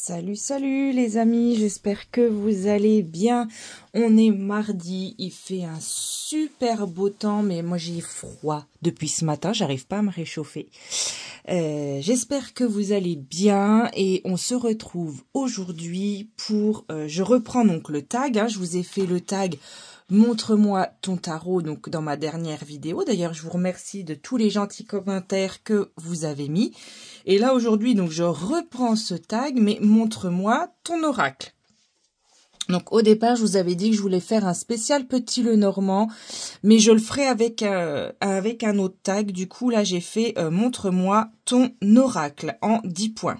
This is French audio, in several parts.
Salut, salut les amis, j'espère que vous allez bien. On est mardi, il fait un super beau temps, mais moi j'ai froid depuis ce matin, j'arrive pas à me réchauffer. J'espère que vous allez bien et on se retrouve aujourd'hui pour... je reprends donc le tag, hein, je vous ai fait le tag Montre-moi ton tarot donc dans ma dernière vidéo. D'ailleurs, je vous remercie de tous les gentils commentaires que vous avez mis. Et là, aujourd'hui, donc je reprends ce tag, mais montre-moi ton oracle. Donc, au départ, je vous avais dit que je voulais faire un spécial Petit Lenormand, mais je le ferai avec un autre tag. Du coup, là, j'ai fait montre-moi ton oracle en 10 points.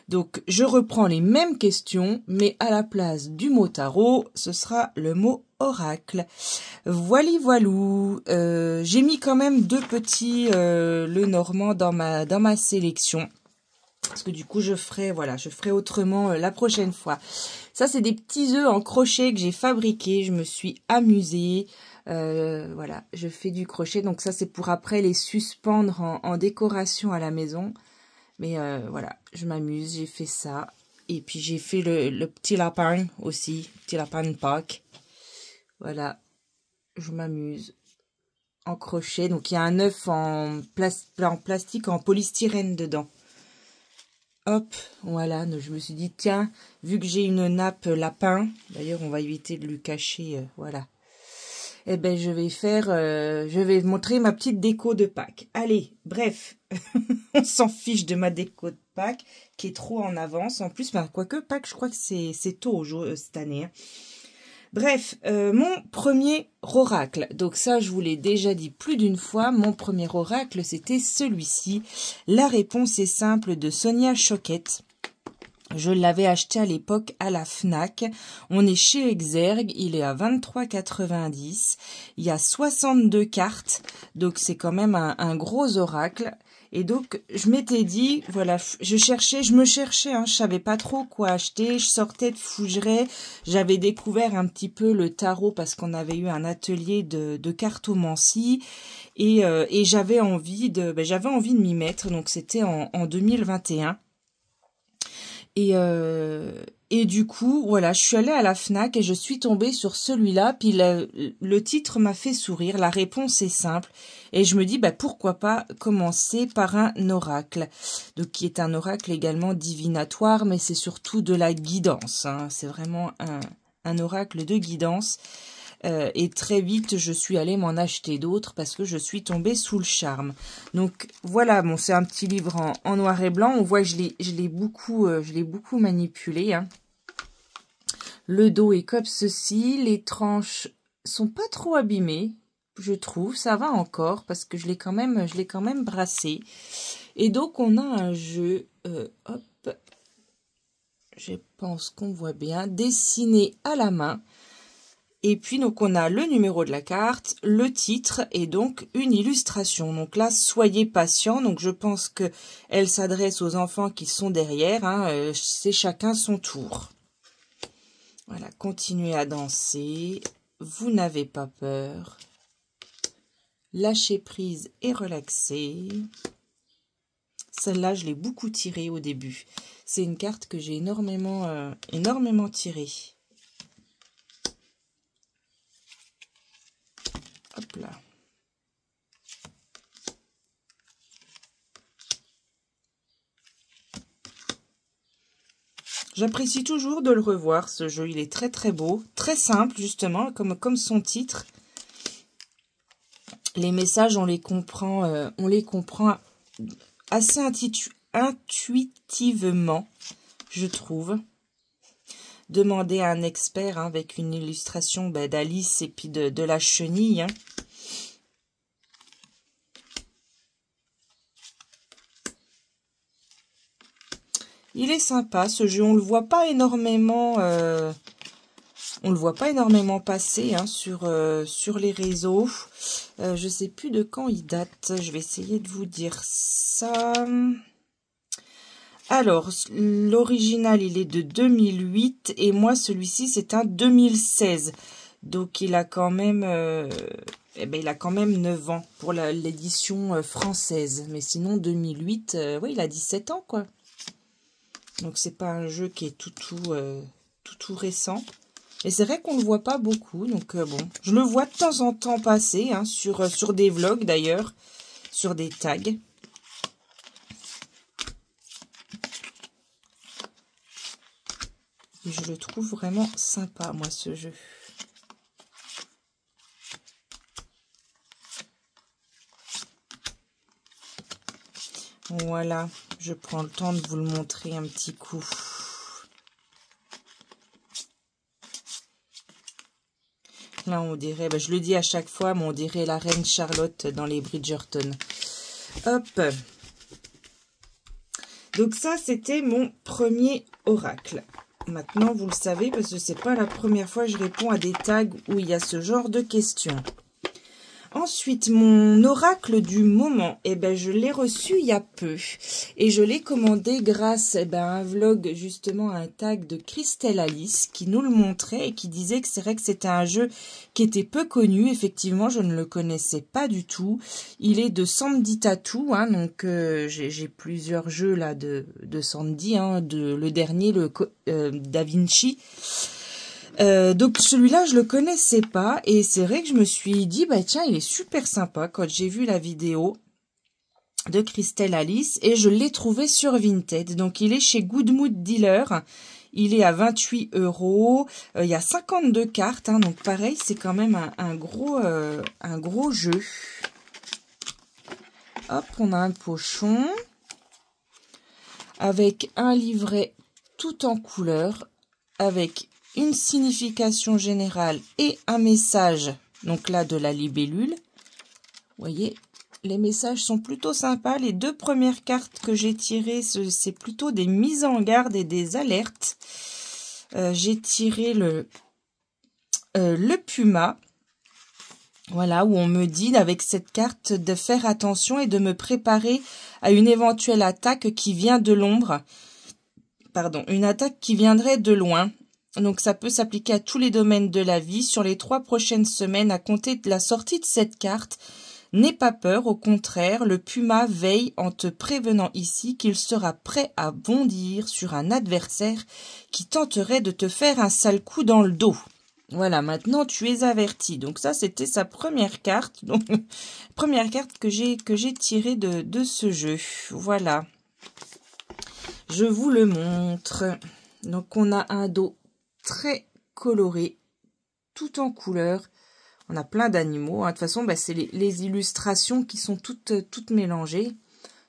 Donc, je reprends les mêmes questions, mais à la place du mot tarot, ce sera le mot oracle. Voili voilou. J'ai mis quand même deux petits Lenormand dans ma sélection. Parce que du coup, je ferai autrement la prochaine fois. Ça, c'est des petits œufs en crochet que j'ai fabriqués. Je me suis amusée. Voilà, je fais du crochet. Donc ça, c'est pour après les suspendre en décoration à la maison. Mais voilà, je m'amuse, j'ai fait ça. Et puis j'ai fait le petit lapin aussi, petit lapin de Pâques. Voilà, je m'amuse. En crochet, donc il y a un œuf en plastique, en polystyrène dedans. Hop, voilà, donc je me suis dit, tiens, vu que j'ai une nappe lapin, d'ailleurs on va éviter de lui cacher, voilà. Eh ben je vais montrer ma petite déco de Pâques. Allez, bref, on s'en fiche de ma déco de Pâques, qui est trop en avance. En plus, ben, quoique Pâques, je crois que c'est tôt cette année. Hein. Bref, mon premier oracle. Donc ça, je vous l'ai déjà dit plus d'une fois. Mon premier oracle, c'était celui-ci. La réponse est simple de Sonia Choquette. Je l'avais acheté à l'époque à la Fnac. On est chez Exergue, il est à 23,90. Il y a 62 cartes, donc c'est quand même un gros oracle. Et donc, je m'étais dit, voilà, je me cherchais, hein, je savais pas trop quoi acheter. Je sortais de Fougeray, j'avais découvert un petit peu le tarot parce qu'on avait eu un atelier de cartomancie. Et j'avais envie de m'y mettre, donc c'était en 2021. Et du coup, voilà, je suis allée à la Fnac et je suis tombée sur celui-là. Puis le titre m'a fait sourire. La réponse est simple. Et je me dis, bah, pourquoi pas commencer par un oracle. Donc, qui est un oracle également divinatoire, mais c'est surtout de la guidance. Hein. C'est vraiment un oracle de guidance. Et très vite, je suis allée m'en acheter d'autres parce que je suis tombée sous le charme. Donc voilà, bon, c'est un petit livre en noir et blanc. On voit que je l'ai beaucoup manipulé. Hein. Le dos est comme ceci. Les tranches sont pas trop abîmées, je trouve. Ça va encore parce que je l'ai quand même brassé. Et donc on a un jeu. Hop, je pense qu'on voit bien, dessiné à la main. Et puis, donc, on a le numéro de la carte, le titre et donc une illustration. Donc là, soyez patients. Donc, je pense qu'elle s'adresse aux enfants qui sont derrière. Hein, c'est chacun son tour. Voilà, continuez à danser. Vous n'avez pas peur. Lâchez prise et relaxez. Celle-là, je l'ai beaucoup tirée au début. C'est une carte que j'ai énormément tirée. Hop là. J'apprécie toujours de le revoir, ce jeu. Il est très très beau, très simple justement, comme son titre. Les messages, on les comprend assez intuitivement, je trouve. Demandez à un expert hein, avec une illustration d'Alice et puis de la chenille. Hein. Il est sympa ce jeu, on le voit pas énormément passer hein, sur les réseaux. Je sais plus de quand il date, je vais essayer de vous dire ça. Alors, l'original, il est de 2008 et moi, celui-ci, c'est un 2016. Donc, il a quand même 9 ans pour l'édition française. Mais sinon, 2008, oui, il a 17 ans, quoi. Donc c'est pas un jeu qui est tout récent. Et c'est vrai qu'on le voit pas beaucoup. Donc bon, je le vois de temps en temps passer, hein, sur des vlogs d'ailleurs, sur des tags. Et je le trouve vraiment sympa, moi, ce jeu. Voilà, je prends le temps de vous le montrer un petit coup. Là, on dirait, je le dis à chaque fois, mais on dirait la reine Charlotte dans les Bridgerton. Hop. Donc ça, c'était mon premier oracle. Maintenant, vous le savez, parce que c'est pas la première fois que je réponds à des tags où il y a ce genre de questions. Ensuite, mon oracle du moment, je l'ai reçu il y a peu. Et je l'ai commandé grâce à un vlog, justement, à un tag de Christelle Alice, qui nous le montrait et qui disait que c'est vrai que c'était un jeu qui était peu connu. Effectivement, je ne le connaissais pas du tout. Il est de Sandy Tattoo, hein, donc j'ai plusieurs jeux là de Sandy, hein, le dernier, Da Vinci. Donc celui-là je le connaissais pas et c'est vrai que je me suis dit tiens, il est super sympa quand j'ai vu la vidéo de Christelle Alice et je l'ai trouvé sur Vinted. Donc il est chez Good Mood Dealer, il est à 28 €. Il y a 52 cartes, hein, donc pareil, c'est quand même un gros jeu. Hop, on a un pochon avec un livret tout en couleur avec une signification générale et un message, donc là de la libellule. Vous voyez, les messages sont plutôt sympas. Les deux premières cartes que j'ai tirées, c'est plutôt des mises en garde et des alertes. J'ai tiré le puma, voilà, où on me dit avec cette carte de faire attention et de me préparer à une éventuelle attaque qui vient de l'ombre. Pardon, une attaque qui viendrait de loin. Donc, ça peut s'appliquer à tous les domaines de la vie. Sur les 3 prochaines semaines, à compter de la sortie de cette carte, n'aie pas peur. Au contraire, le puma veille en te prévenant ici qu'il sera prêt à bondir sur un adversaire qui tenterait de te faire un sale coup dans le dos. Voilà, maintenant tu es averti. Donc ça, c'était sa première carte. Donc, première carte que j'ai tirée de ce jeu. Voilà. Je vous le montre. Donc, on a un dos très coloré, tout en couleur. On a plein d'animaux. Hein. De toute façon, c'est les illustrations qui sont toutes mélangées.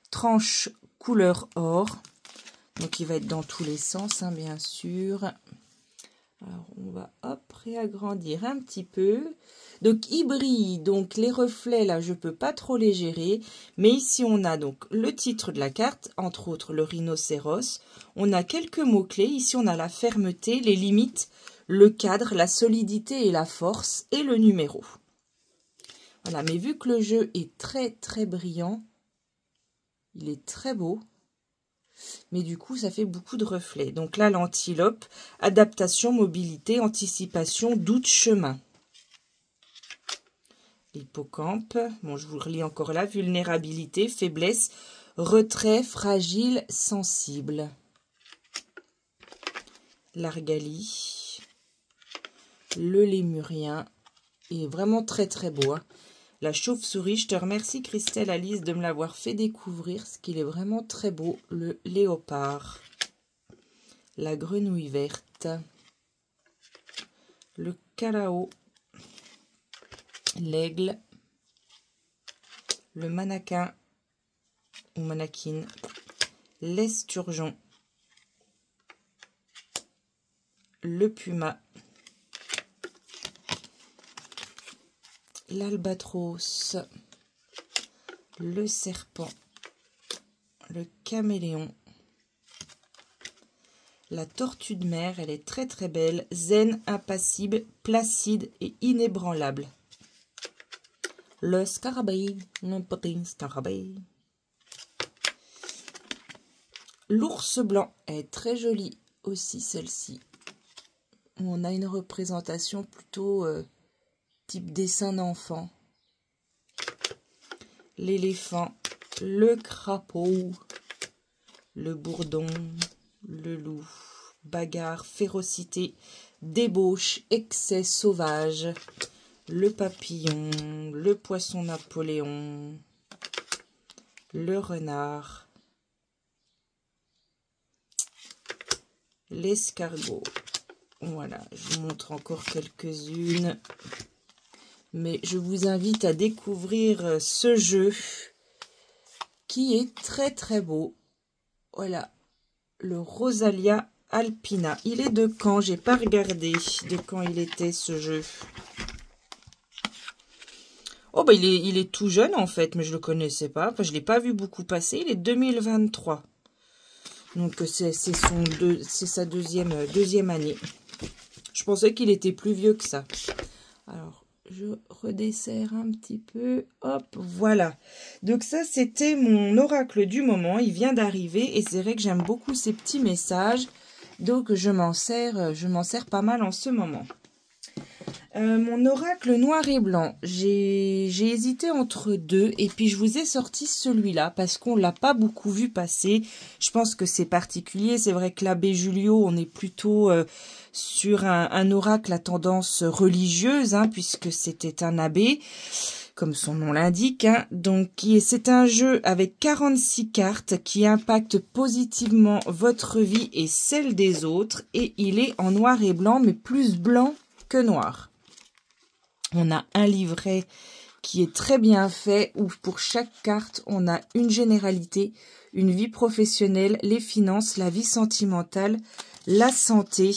Tranche couleur or. Donc, il va être dans tous les sens, hein, bien sûr. Alors, on va réagrandir un petit peu. Donc, il brille. Donc, les reflets, là, je ne peux pas trop les gérer. Mais ici, on a donc le titre de la carte, entre autres le rhinocéros. On a quelques mots-clés. Ici, on a la fermeté, les limites, le cadre, la solidité et la force, et le numéro. Voilà, mais vu que le jeu est très, très brillant, il est très beau. Mais du coup, ça fait beaucoup de reflets. Donc là, l'antilope, adaptation, mobilité, anticipation, doute, chemin. L'hippocampe, bon, je vous relis encore là, vulnérabilité, faiblesse, retrait, fragile, sensible. L'argali, le lémurien, est vraiment très très beau. Hein. La chauve-souris, je te remercie Christelle Alice de me l'avoir fait découvrir, ce qu'il est vraiment très beau. Le léopard, la grenouille verte, le calao, l'aigle, le mannequin ou mannequin, l'esturgeon, le puma, l'albatros, le serpent, le caméléon, la tortue de mer, elle est très très belle, zen, impassible, placide et inébranlable. Le scarabée, le petit scarabée. L'ours blanc, elle est très jolie aussi celle-ci. On a une représentation plutôt type dessin d'enfant. L'éléphant, le crapaud, le bourdon, le le loup, bagarre, férocité, débauche, excès sauvage, le papillon, le poisson Napoléon, le renard, l'escargot. Voilà, je vous montre encore quelques-unes. Mais je vous invite à découvrir ce jeu qui est très très beau. Voilà, le Rosalia Alpina. Il est de quand? J'ai pas regardé de quand il était ce jeu. Oh bah il est tout jeune en fait, mais je le connaissais pas. Enfin, je l'ai pas vu beaucoup passer. Il est 2023. Donc c'est sa deuxième année. Je pensais qu'il était plus vieux que ça. Alors, je redesserre un petit peu. Hop, voilà. Donc ça, c'était mon oracle du moment. Il vient d'arriver et c'est vrai que j'aime beaucoup ces petits messages. Donc, je m'en sers pas mal en ce moment. Mon oracle noir et blanc, j'ai hésité entre deux et puis je vous ai sorti celui-là parce qu'on l'a pas beaucoup vu passer. Je pense que c'est particulier. C'est vrai que l'abbé Julio, on est plutôt sur un oracle à tendance religieuse, hein, puisque c'était un abbé, comme son nom l'indique. Hein. Donc c'est un jeu avec 46 cartes qui impacte positivement votre vie et celle des autres. Et il est en noir et blanc, mais plus blanc que noir. On a un livret qui est très bien fait, où pour chaque carte, on a une généralité, une vie professionnelle, les finances, la vie sentimentale, la santé,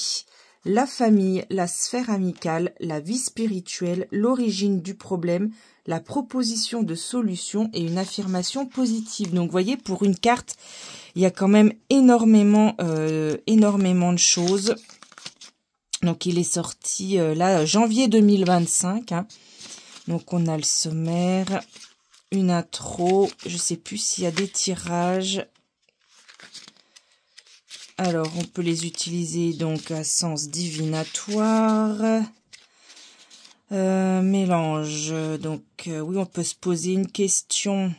la famille, la sphère amicale, la vie spirituelle, l'origine du problème, la proposition de solution et une affirmation positive. Donc, vous voyez, pour une carte, il y a quand même énormément de choses. Donc, il est sorti là, janvier 2025. Hein. Donc, on a le sommaire, une intro. Je ne sais plus s'il y a des tirages. Alors, on peut les utiliser donc à sens divinatoire. Mélange. Donc, oui, on peut se poser une question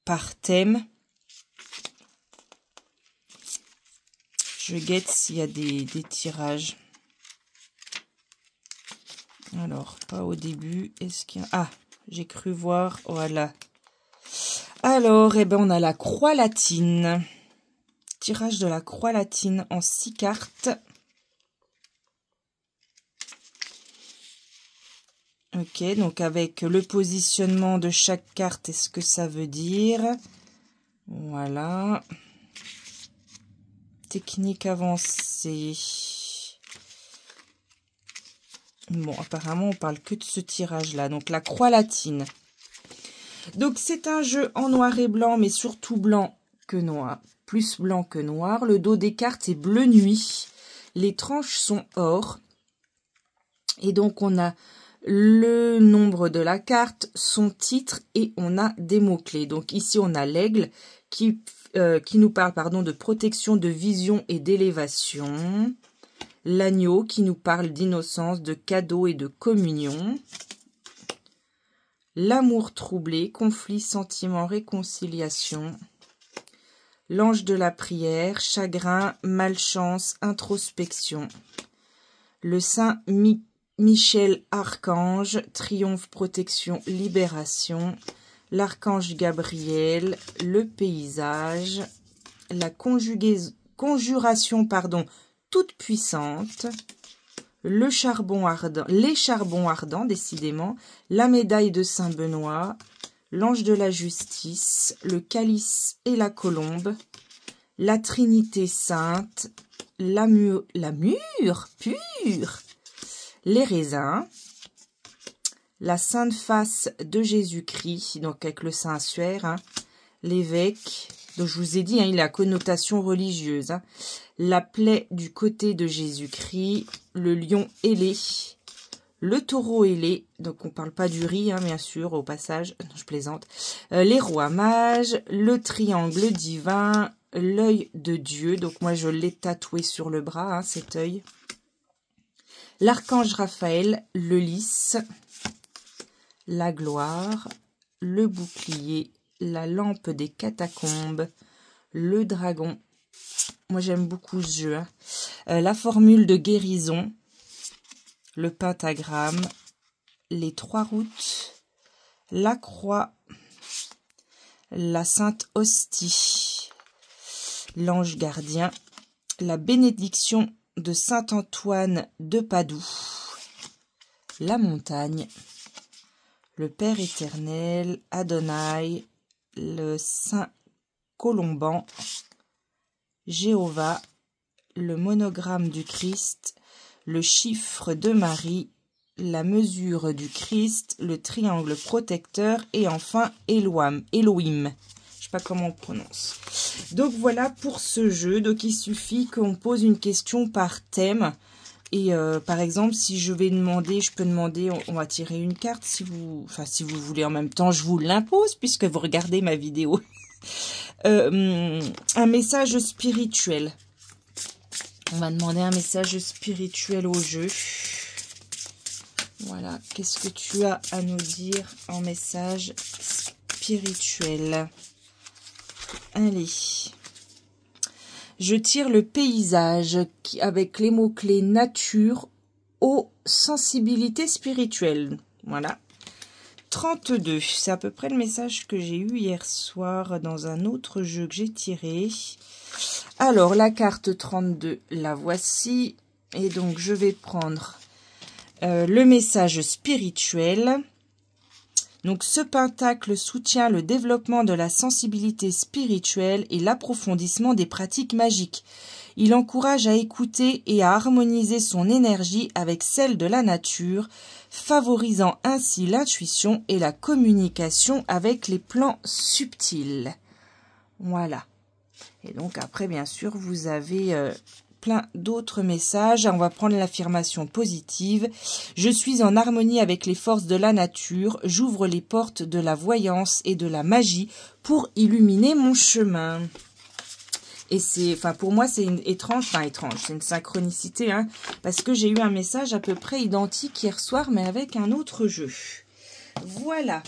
par thème. Je guette s'il y a des tirages. Alors, pas au début. Est-ce qu'il y a... Ah, j'ai cru voir. Voilà. Alors, eh ben, on a la croix latine. Tirage de la croix latine en 6 cartes. Ok, donc avec le positionnement de chaque carte, est-ce que ça veut dire? Voilà. Technique avancée. Bon, apparemment, on parle que de ce tirage-là. Donc, la croix latine. Donc, c'est un jeu en noir et blanc, mais surtout blanc que noir. Plus blanc que noir. Le dos des cartes est bleu nuit. Les tranches sont or. Et donc, on a le nombre de la carte, son titre et on a des mots-clés. Donc, ici, on a l'aigle qui nous parle de protection, de vision et d'élévation. L'agneau qui nous parle d'innocence, de cadeau et de communion. L'amour troublé, conflit, sentiment, réconciliation. L'ange de la prière, chagrin, malchance, introspection. Le saint Michel Archange, triomphe, protection, libération. L'archange Gabriel, le paysage. La conjuration, toute puissante, le charbon ardent, les charbons ardents, décidément, la médaille de Saint-Benoît, l'ange de la justice, le calice et la colombe, la Trinité sainte, la mûre pure, les raisins, la sainte face de Jésus-Christ, donc avec le Saint-Suaire, hein, l'évêque. Donc, je vous ai dit, hein, il a connotation religieuse. Hein. La plaie du côté de Jésus-Christ, le lion ailé, le taureau ailé. Donc, on ne parle pas du riz, hein, bien sûr, au passage. Non, je plaisante. Les rois mages, le triangle divin, l'œil de Dieu. Donc, moi, je l'ai tatoué sur le bras, hein, cet œil. L'archange Raphaël, le lys, la gloire, le bouclier, la lampe des catacombes, le dragon, Moi, j'aime beaucoup ce jeu. Hein. La formule de guérison, le pentagramme, les 3 routes, la croix, la sainte hostie, l'ange gardien, la bénédiction de saint Antoine de Padoue, la montagne, le Père éternel, Adonai, le saint Colomban, Jéhovah, le monogramme du Christ, le chiffre de Marie, la mesure du Christ, le triangle protecteur et enfin Elohim. Je sais pas comment on prononce. Donc voilà pour ce jeu. Donc il suffit qu'on pose une question par thème. Et par exemple, si je vais demander, je peux demander, on va tirer une carte si vous voulez en même temps, je vous l'impose puisque vous regardez ma vidéo. Un message spirituel. On va demander un message spirituel au jeu. Voilà, qu'est-ce que tu as à nous dire en message spirituel? Allez. Je tire le paysage avec les mots-clés nature, eau, sensibilité spirituelle. Voilà. 32, c'est à peu près le message que j'ai eu hier soir dans un autre jeu que j'ai tiré. Alors, la carte 32, la voici. Et donc, je vais prendre le message spirituel. Donc, ce pentacle soutient le développement de la sensibilité spirituelle et l'approfondissement des pratiques magiques. Il encourage à écouter et à harmoniser son énergie avec celle de la nature, favorisant ainsi l'intuition et la communication avec les plans subtils. Voilà. Et donc après, bien sûr, vous avez plein d'autres messages. On va prendre l'affirmation positive. Je suis en harmonie avec les forces de la nature. J'ouvre les portes de la voyance et de la magie pour illuminer mon chemin. Et c'est, pour moi, c'est une étrange, c'est une synchronicité, hein, parce que j'ai eu un message à peu près identique hier soir, mais avec un autre jeu. Voilà.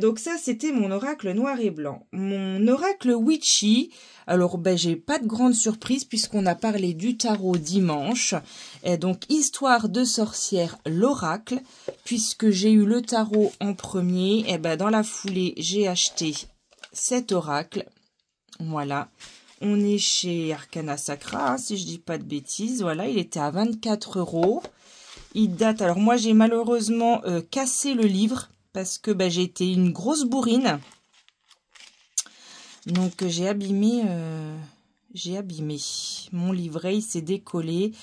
Donc ça, c'était mon oracle noir et blanc. Mon oracle witchy, alors j'ai pas de grande surprise puisqu'on a parlé du tarot dimanche. Et donc, histoire de sorcière, l'oracle, puisque j'ai eu le tarot en premier, et dans la foulée, j'ai acheté cet oracle. Voilà. On est chez Arcana Sacra, hein, si je dis pas de bêtises. Voilà, il était à 24 €. Il date... Alors moi, j'ai malheureusement cassé le livre parce que j'ai été une grosse bourrine. Donc, j'ai abîmé... Mon livret, il s'est décollé.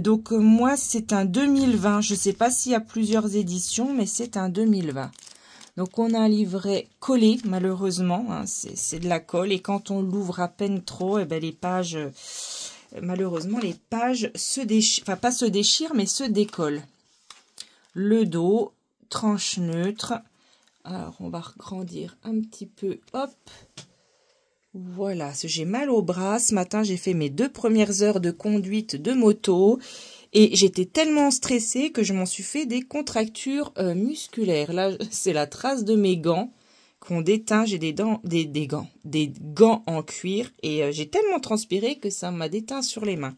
Donc, moi, c'est un 2020. Je ne sais pas s'il y a plusieurs éditions, mais c'est un 2020. Donc, on a un livret collé, malheureusement. Hein, c'est de la colle. Et quand on l'ouvre à peine trop, les pages... malheureusement, les pages se déchirent. Enfin, pas se déchirent, mais se décollent. Le dos, tranche neutre. Alors, on va regrandir un petit peu. Hop. Voilà. J'ai mal au bras. Ce matin, j'ai fait mes 2 premières heures de conduite de moto. Et j'étais tellement stressée que je m'en suis fait des contractures musculaires. Là, c'est la trace de mes gants qu'on déteint. J'ai des gants en cuir. Et j'ai tellement transpiré que ça m'a déteint sur les mains.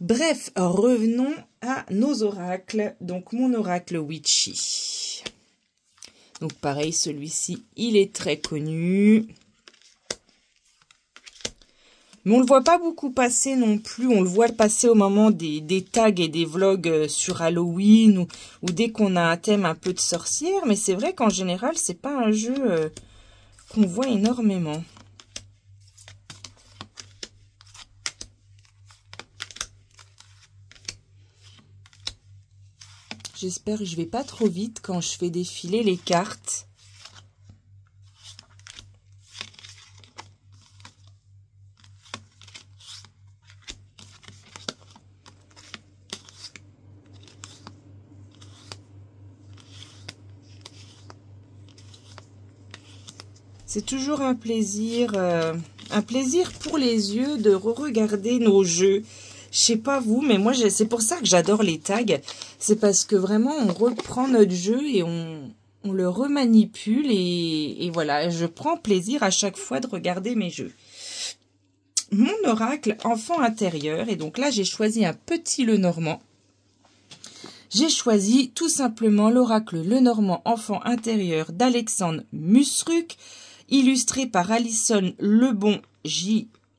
Bref, revenons à nos oracles. Donc, mon oracle witchy. Donc, pareil, celui-ci, il est très connu. Mais on le voit pas beaucoup passer non plus. On le voit passer au moment des tags et des vlogs sur Halloween ou dès qu'on a un thème un peu de sorcière. Mais c'est vrai qu'en général, c'est pas un jeu qu'on voit énormément. J'espère que je vais pas trop vite quand je fais défiler les cartes. C'est toujours un plaisir pour les yeux de re-regarder nos jeux. Je sais pas vous, mais moi, c'est pour ça que j'adore les tags. C'est parce que vraiment, on reprend notre jeu et on le remanipule. Et voilà, je prends plaisir à chaque fois de regarder mes jeux. mon oracle enfant intérieur. Et donc là, j'ai choisi un petit Lenormand. J'ai choisi tout simplement l'oracle Lenormand enfant intérieur d'Alexandre Musruc, illustré par Alison Lebon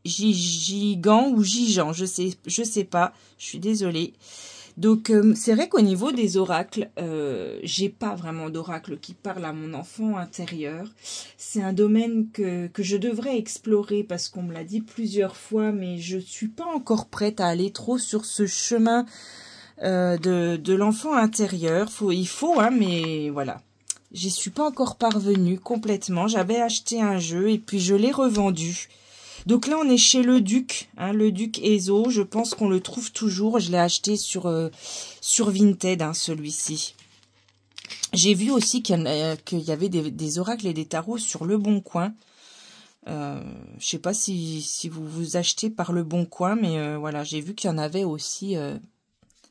Gigant ou Gigan, je sais pas, je suis désolée. Donc c'est vrai qu'au niveau des oracles, j'ai pas vraiment d'oracle qui parle à mon enfant intérieur. C'est un domaine que je devrais explorer parce qu'on me l'a dit plusieurs fois, mais je suis pas encore prête à aller trop sur ce chemin de l'enfant intérieur. Il faut, hein, mais voilà. J'y suis pas encore parvenue complètement. J'avais acheté un jeu et puis je l'ai revendu. Donc là, on est chez le Duc, hein, le Duc Ezo. Je pense qu'on le trouve toujours. Je l'ai acheté sur Vinted, hein, celui-ci. J'ai vu aussi qu'il y avait des oracles et des tarots sur Le Bon Coin. Je sais pas si vous achetez par Le Bon Coin, mais voilà, j'ai vu qu'il y en avait aussi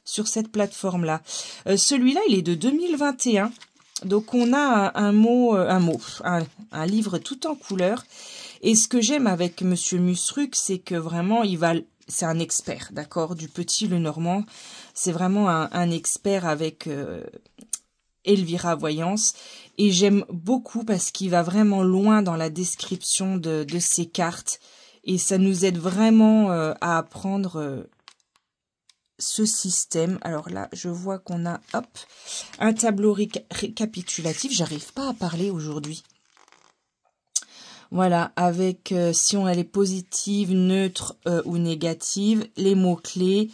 sur cette plateforme-là. Celui-là, il est de 2021. Donc, on a un livre tout en couleur. Et ce que j'aime avec Monsieur Musruc, c'est que vraiment, c'est un expert, d'accord, du petit Lenormand. C'est vraiment un expert avec Elvira Voyance. Et j'aime beaucoup parce qu'il va vraiment loin dans la description de ses cartes. Et ça nous aide vraiment à apprendre ce système. Alors là, je vois qu'on a, hop, un tableau récapitulatif. J'arrive pas à parler aujourd'hui. Voilà, avec si elle est positive, neutre ou négative, les mots-clés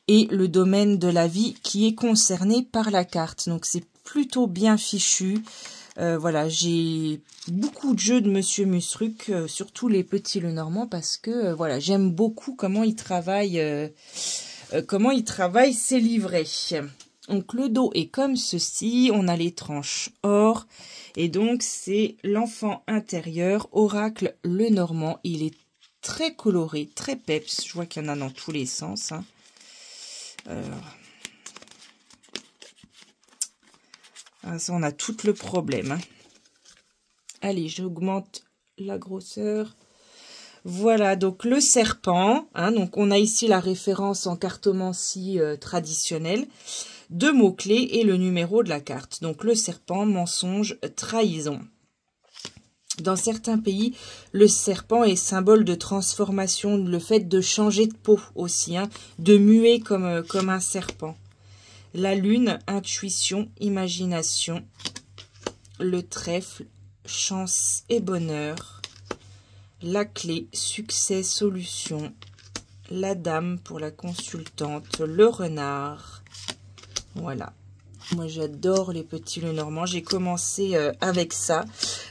et le domaine de la vie qui est concerné par la carte. Donc, c'est plutôt bien fichu. Voilà, j'ai beaucoup de jeux de Monsieur Musruc, surtout les petits Lenormand, parce que voilà, j'aime beaucoup comment il travaille ses livrets. Donc, le dos est comme ceci. On a les tranches or. Et donc, c'est l'enfant intérieur, oracle Lenormand. Il est très coloré, très peps. Je vois qu'il y en a dans tous les sens. Hein. Ça, on a tout le problème. Hein. Allez, j'augmente la grosseur. Voilà, donc le serpent. Hein, donc, on a ici la référence en cartomancie traditionnelle. 2 mots-clés et le numéro de la carte. Donc, le serpent, mensonge, trahison. Dans certains pays, le serpent est symbole de transformation, le fait de changer de peau aussi, hein, de muer comme un serpent. La lune, intuition, imagination. Le trèfle, chance et bonheur. La clé, succès, solution. La dame pour la consultante. Le renard. Voilà, moi j'adore les petits Lenormand. J'ai commencé avec ça.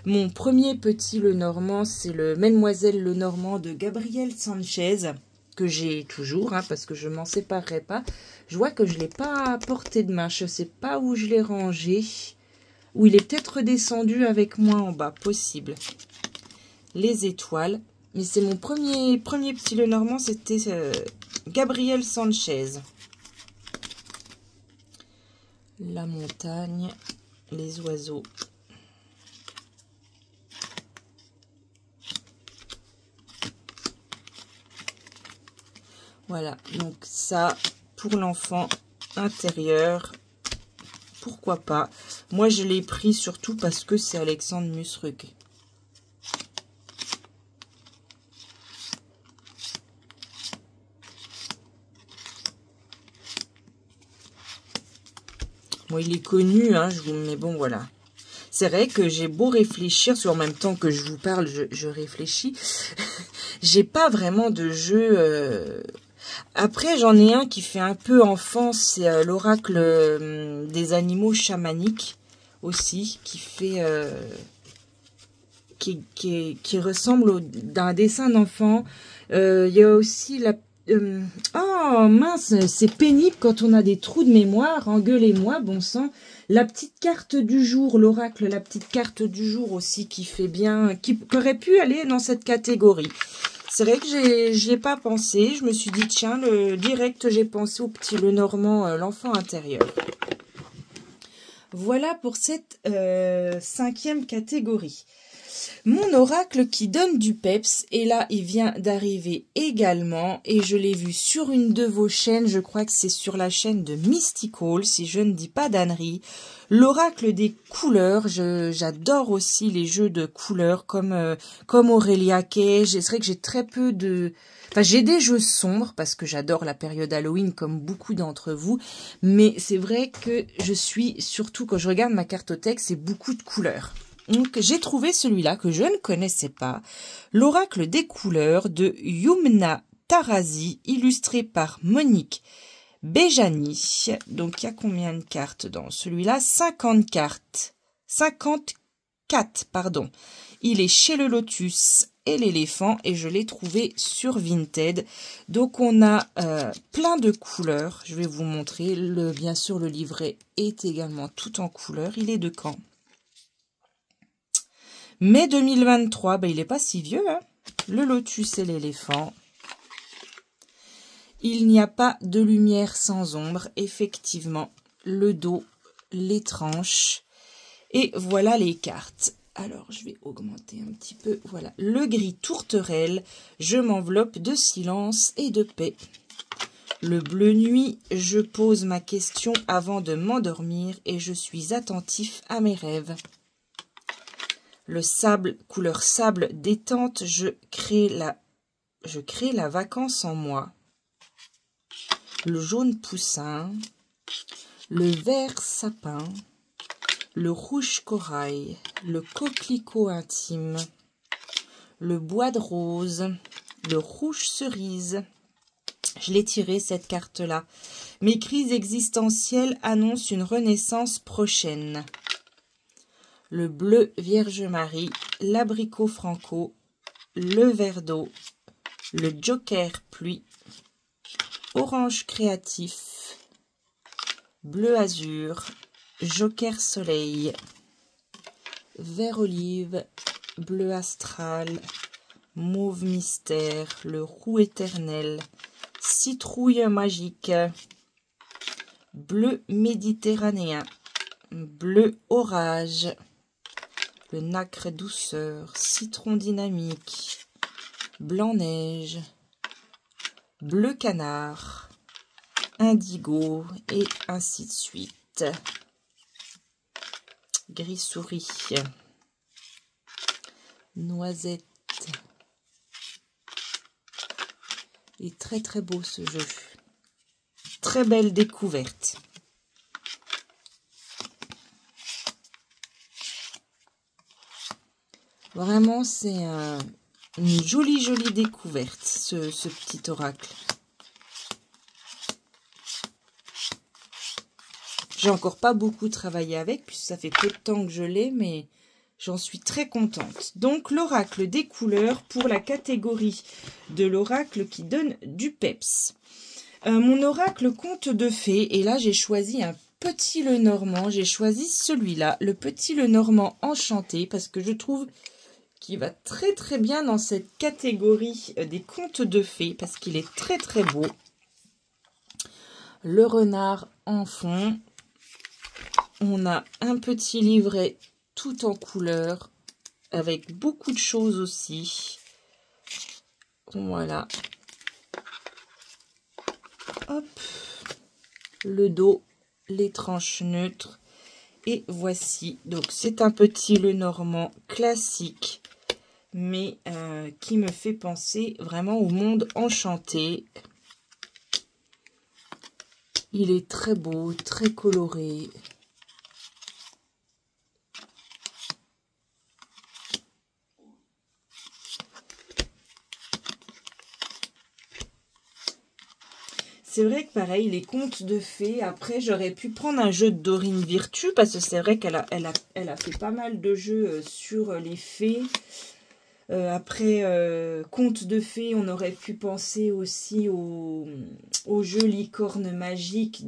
Mon premier petit Lenormand, c'est le Mademoiselle Lenormand de Gabriel Sanchez, que j'ai toujours, hein, parce que je m'en séparerai pas. Je vois que je ne l'ai pas à portée de main. Je ne sais pas où je l'ai rangé. Ou il est peut-être redescendu avec moi en bas, possible. Les étoiles. Mais c'est mon premier petit Lenormand, c'était Gabriel Sanchez. La montagne, les oiseaux. Voilà, donc ça, pour l'enfant intérieur, pourquoi pas. Moi, je l'ai pris surtout parce que c'est Alexandre Musruc. Bon, il est connu, hein, mais bon, voilà. C'est vrai que j'ai beau réfléchir, en même temps que je vous parle, je réfléchis. J'ai pas vraiment de jeu. Après, j'en ai un qui fait un peu enfant, c'est l'oracle des animaux chamaniques aussi, qui fait... qui ressemble d'un dessin d'enfant. Il y a aussi la... oh mince, c'est pénible quand on a des trous de mémoire. Engueulez-moi, bon sang. La petite carte du jour, l'oracle, la petite carte du jour aussi qui fait bien, qui aurait pu aller dans cette catégorie. C'est vrai que j'y ai pas pensé. Je me suis dit, tiens, direct, j'ai pensé au petit Lenormand, l'enfant intérieur. Voilà pour cette 5e catégorie. Mon oracle qui donne du peps, et là il vient d'arriver également, et je l'ai vu sur une de vos chaînes, je crois que c'est sur la chaîne de Mystical, si je ne dis pas d'ânerie. L'oracle des couleurs, j'adore aussi les jeux de couleurs comme Aurélia Kay. C'est vrai que j'ai très peu de... Enfin, j'ai des jeux sombres parce que j'adore la période Halloween comme beaucoup d'entre vous, mais c'est vrai que je suis, surtout quand je regarde ma cartothèque, c'est beaucoup de couleurs. Donc j'ai trouvé celui-là que je ne connaissais pas, l'oracle des couleurs de Yumna Tarazi, illustré par Monique Béjani. Donc il y a combien de cartes dans celui-là? 50 cartes. 54, pardon. Il est chez le Lotus et l'éléphant et je l'ai trouvé sur Vinted. Donc on a plein de couleurs. Je vais vous montrer. Bien sûr le livret est également tout en couleurs. Il est de quand? Mai 2023. Ben, il n'est pas si vieux. Hein, le Lotus et l'éléphant. Il n'y a pas de lumière sans ombre. Effectivement, le dos, les tranches. Et voilà les cartes. Alors, je vais augmenter un petit peu. Voilà, le gris tourterelle. Je m'enveloppe de silence et de paix. Le bleu nuit. Je pose ma question avant de m'endormir et je suis attentif à mes rêves. Le sable, couleur sable détente. Je crée la vacance en moi. Le jaune poussin. Le vert sapin. Le rouge corail, le coquelicot intime, le bois de rose, le rouge cerise. Je l'ai tiré cette carte-là. Mes crises existentielles annoncent une renaissance prochaine. Le bleu Vierge Marie, l'abricot franco, le verre d'eau, le joker pluie, orange créatif, bleu azur, joker soleil, vert olive, bleu astral, mauve mystère, le roux éternel, citrouille magique, bleu méditerranéen, bleu orage, le nacre douceur, citron dynamique, blanc neige, bleu canard, indigo et ainsi de suite. Gris souris, noisette. Il est très très beau ce jeu. Très belle découverte. Vraiment, c'est une jolie découverte, ce petit oracle. J'ai encore pas beaucoup travaillé avec, puisque ça fait peu de temps que je l'ai, mais j'en suis très contente. Donc, l'oracle des couleurs pour la catégorie de l'oracle qui donne du peps. Mon oracle conte de fées, et là, j'ai choisi un petit Lenormand. J'ai choisi celui-là, le petit Lenormand enchanté, parce que je trouve qu'il va très très bien dans cette catégorie des contes de fées, parce qu'il est très très beau. Le renard en fond. On a un petit livret tout en couleur, avec beaucoup de choses aussi. Voilà. Hop. Le dos, les tranches neutres. Et voici. Donc, c'est un petit Lenormand classique, mais qui me fait penser vraiment au monde enchanté. Il est très beau, très coloré. C'est vrai que pareil, les contes de fées, après j'aurais pu prendre un jeu de Dorine Virtue, parce que c'est vrai qu'elle a fait pas mal de jeux sur les fées. Après, contes de fées, on aurait pu penser aussi au jeu Licorne Magique,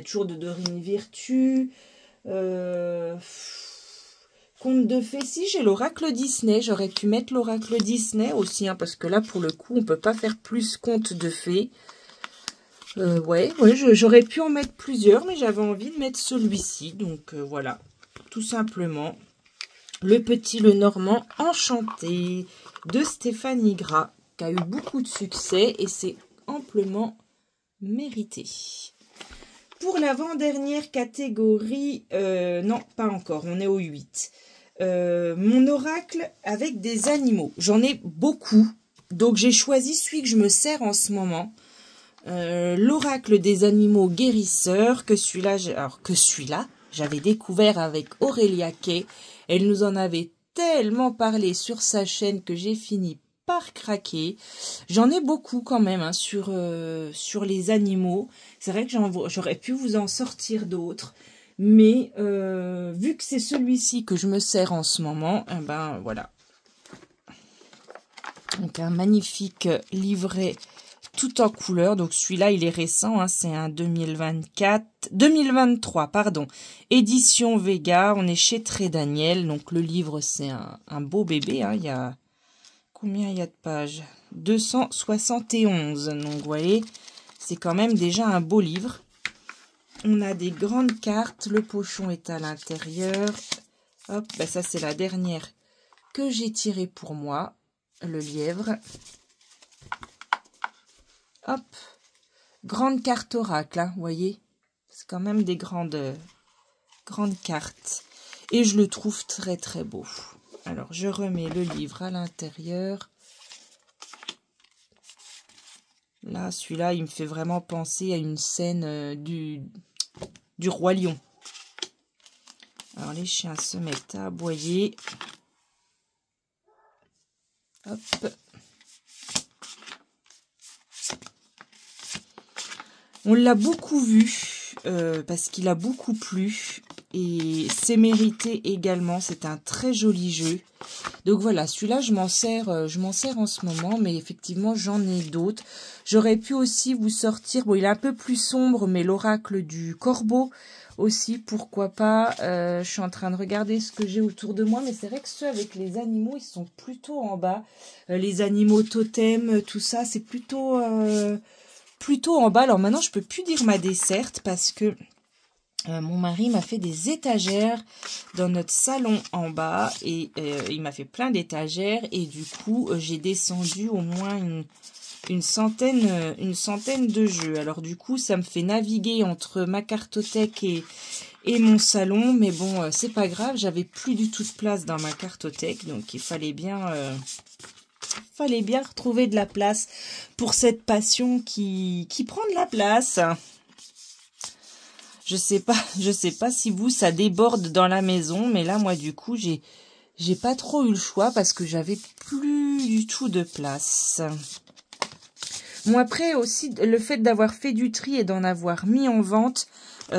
toujours de Dorine Virtue. Contes de fées, si j'ai l'oracle Disney, j'aurais pu mettre l'oracle Disney aussi, hein, parce que là pour le coup on peut pas faire plus contes de fées. Ouais, j'aurais pu en mettre plusieurs, mais j'avais envie de mettre celui-ci. Donc voilà, tout simplement. Le Petit Le Normand Enchanté de Stéphanie Gras, qui a eu beaucoup de succès et c'est amplement mérité. Pour l'avant-dernière catégorie, non, pas encore, on est au 8. Mon oracle avec des animaux. J'en ai beaucoup, donc j'ai choisi celui que je me sers en ce moment. L'oracle des animaux guérisseurs, que celui-là, j'avais découvert avec Aurélia Kay. Elle nous en avait tellement parlé sur sa chaîne que j'ai fini par craquer. J'en ai beaucoup quand même hein, sur les animaux. C'est vrai que j'aurais pu vous en sortir d'autres. Mais vu que c'est celui-ci que je me sers en ce moment, eh ben voilà. Donc un magnifique livret tout en couleur. Donc celui-là, il est récent, hein, c'est un 2023, pardon. Édition Vega, on est chez Très Daniel. Donc le livre, c'est un beau bébé. Hein, il y a combien il y a de pages? 271. Donc vous voyez, c'est quand même déjà un beau livre. On a des grandes cartes, le pochon est à l'intérieur. Hop, ben ça c'est la dernière que j'ai tirée pour moi, le lièvre. Hop, grande carte oracle, hein, vous voyez, c'est quand même des grandes cartes. Et je le trouve très très beau. Alors je remets le livre à l'intérieur. Là, celui-là, il me fait vraiment penser à une scène du Roi Lion. Alors les chiens se mettent à aboyer. Hop. On l'a beaucoup vu parce qu'il a beaucoup plu et c'est mérité également. C'est un très joli jeu. Donc voilà, celui-là je m'en sers en ce moment, mais effectivement j'en ai d'autres. J'aurais pu aussi vous sortir, bon il est un peu plus sombre, mais l'oracle du corbeau aussi, pourquoi pas. Je suis en train de regarder ce que j'ai autour de moi, mais c'est vrai que ceux avec les animaux, ils sont plutôt en bas. Les animaux totems, tout ça, c'est plutôt en bas. Alors maintenant, je peux plus dire ma desserte parce que mon mari m'a fait des étagères dans notre salon en bas et il m'a fait plein d'étagères et du coup, j'ai descendu au moins une centaine de jeux. Alors du coup, ça me fait naviguer entre ma cartothèque et mon salon, mais bon, c'est pas grave, j'avais plus du tout de place dans ma cartothèque, donc il fallait bien retrouver de la place pour cette passion qui prend de la place. Je sais pas si vous, ça déborde dans la maison, mais là, moi, du coup, j'ai pas trop eu le choix parce que j'avais plus du tout de place. Bon, après aussi, le fait d'avoir fait du tri et d'en avoir mis en vente,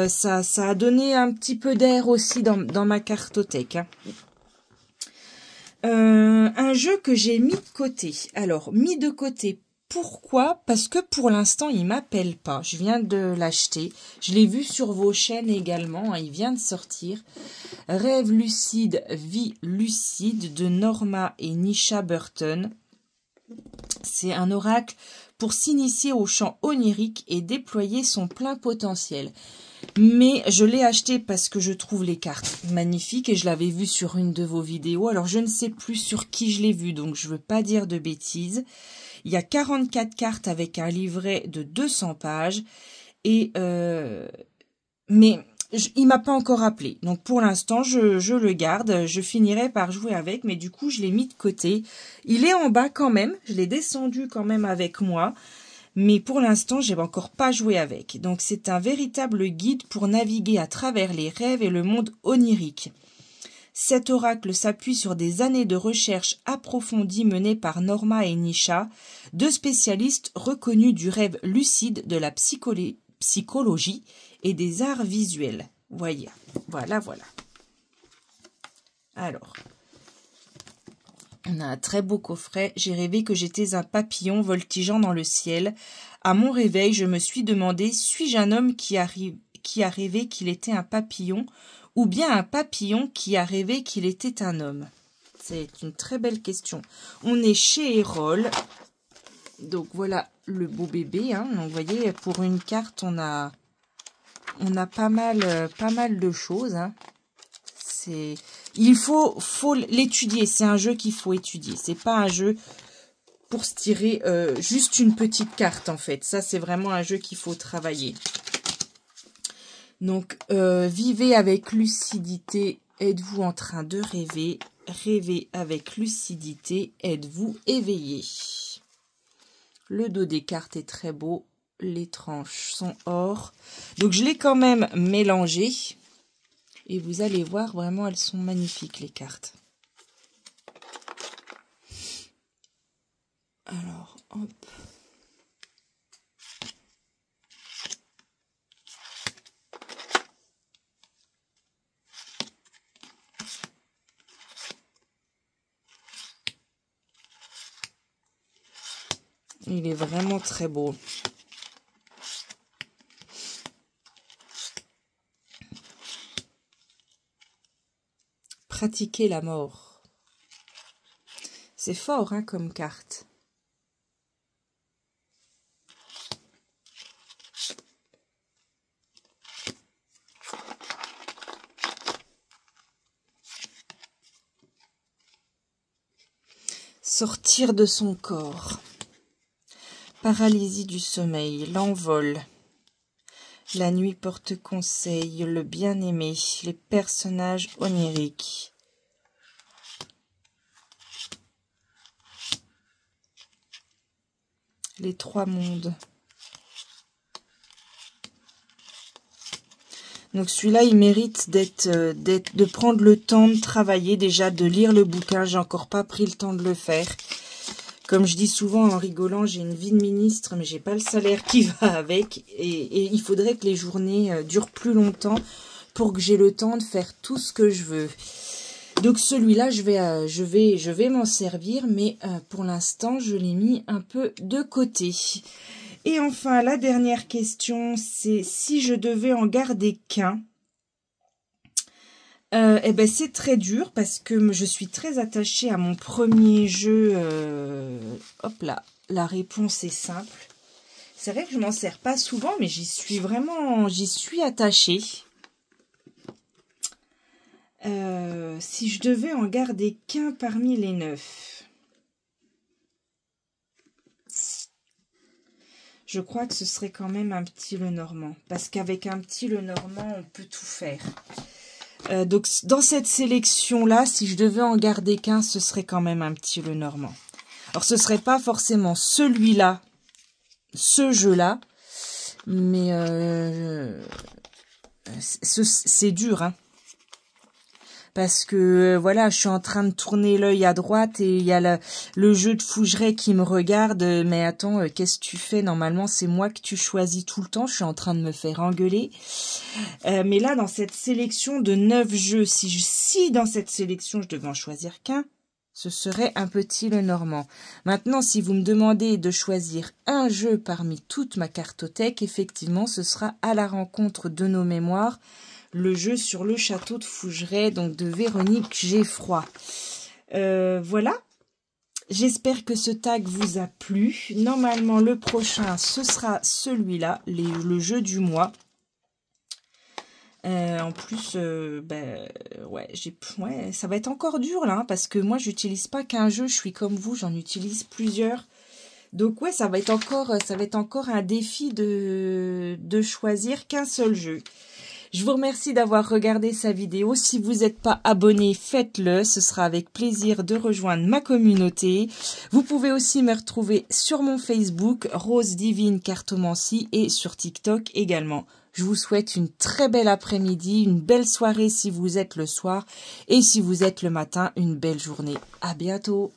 ça a donné un petit peu d'air aussi dans ma cartothèque. Hein. Un jeu que j'ai mis de côté. Alors, mis de côté, pourquoi? Parce que pour l'instant, il m'appelle pas. Je viens de l'acheter. Je l'ai vu sur vos chaînes également. Hein, il vient de sortir. Rêve lucide, vie lucide de Norma et Nisha Burton. C'est un oracle pour s'initier au chant onirique et déployer son plein potentiel. Mais je l'ai acheté parce que je trouve les cartes magnifiques et je l'avais vu sur une de vos vidéos. Alors je ne sais plus sur qui je l'ai vu, donc je ne veux pas dire de bêtises. Il y a 44 cartes avec un livret de 200 pages. Et mais il m'a pas encore appelé. Donc pour l'instant, je le garde. Je finirai par jouer avec, mais du coup, je l'ai mis de côté. Il est en bas quand même. Je l'ai descendu quand même avec moi. Mais pour l'instant, j'ai encore pas joué avec. Donc c'est un véritable guide pour naviguer à travers les rêves et le monde onirique. Cet oracle s'appuie sur des années de recherche approfondie menées par Norma et Nisha, deux spécialistes reconnus du rêve lucide, de la psychologie et des arts visuels. Voyez, voilà. Alors, on a un très beau coffret. J'ai rêvé que j'étais un papillon voltigeant dans le ciel. À mon réveil, je me suis demandé, suis-je un homme qui a rêvé qu'il était un papillon ou bien un papillon qui a rêvé qu'il était un homme? C'est une très belle question. On est chez Erol. Donc voilà le beau bébé. Hein. Donc, vous voyez, pour une carte, on a pas mal de choses. Hein. Il faut l'étudier. C'est un jeu qu'il faut étudier. C'est pas un jeu pour se tirer juste une petite carte, en fait. Ça, c'est vraiment un jeu qu'il faut travailler. Donc, vivez avec lucidité. Êtes-vous en train de rêver? Rêvez avec lucidité. Êtes-vous éveillé? Le dos des cartes est très beau. Les tranches sont or. Donc, je l'ai quand même mélangé. Et vous allez voir, vraiment, elles sont magnifiques, les cartes. Alors, hop. Il est vraiment très beau. Pratiquer la mort. C'est fort, hein, comme carte. Sortir de son corps. Paralysie du sommeil, l'envol. La nuit porte conseil, le bien-aimé, les personnages oniriques. Les trois mondes. Donc celui-là, il mérite de prendre le temps de travailler, déjà de lire le bouquin. J'ai encore pas pris le temps de le faire. Comme je dis souvent en rigolant, j'ai une vie de ministre, mais j'ai pas le salaire qui va avec. Et il faudrait que les journées durent plus longtemps pour que j'ai le temps de faire tout ce que je veux. Donc celui-là, je vais m'en servir, mais pour l'instant, je l'ai mis un peu de côté. Et enfin, la dernière question, c'est si je devais en garder qu'un. Eh ben c'est très dur parce que je suis très attachée à mon premier jeu. Hop là, la réponse est simple. C'est vrai que je m'en sers pas souvent, mais j'y suis attachée. Si je devais en garder qu'un parmi les 9, je crois que ce serait quand même un petit Lenormand. Parce qu'avec un petit Lenormand, on peut tout faire. Donc, dans cette sélection-là, si je devais en garder qu'un, ce serait quand même un petit Lenormand. Alors, ce serait pas forcément celui-là, ce jeu-là, mais c'est dur, hein. Parce que, voilà, je suis en train de tourner l'œil à droite et il y a le jeu de Fougeray qui me regarde. Mais attends, qu'est-ce que tu fais? Normalement, c'est moi que tu choisis tout le temps. Je suis en train de me faire engueuler. Mais là, dans cette sélection de 9 jeux, si dans cette sélection, je devais en choisir qu'un, ce serait un petit Lenormand. Maintenant, si vous me demandez de choisir un jeu parmi toute ma cartothèque, effectivement, ce sera À la rencontre de nos mémoires, le jeu sur le château de Fougeray, donc de Véronique Geffroy. Voilà. J'espère que ce tag vous a plu. Normalement, le prochain, ce sera celui-là, le jeu du mois. En plus, ouais, ça va être encore dur là, hein, parce que moi, j'utilise pas qu'un jeu. Je suis comme vous, j'en utilise plusieurs. Donc ouais, ça va être encore un défi de choisir qu'un seul jeu. Je vous remercie d'avoir regardé sa vidéo. Si vous n'êtes pas abonné, faites-le. Ce sera avec plaisir de rejoindre ma communauté. Vous pouvez aussi me retrouver sur mon Facebook, Rose Divine Cartomancie, et sur TikTok également. Je vous souhaite une très belle après-midi, une belle soirée si vous êtes le soir, et si vous êtes le matin, une belle journée. À bientôt.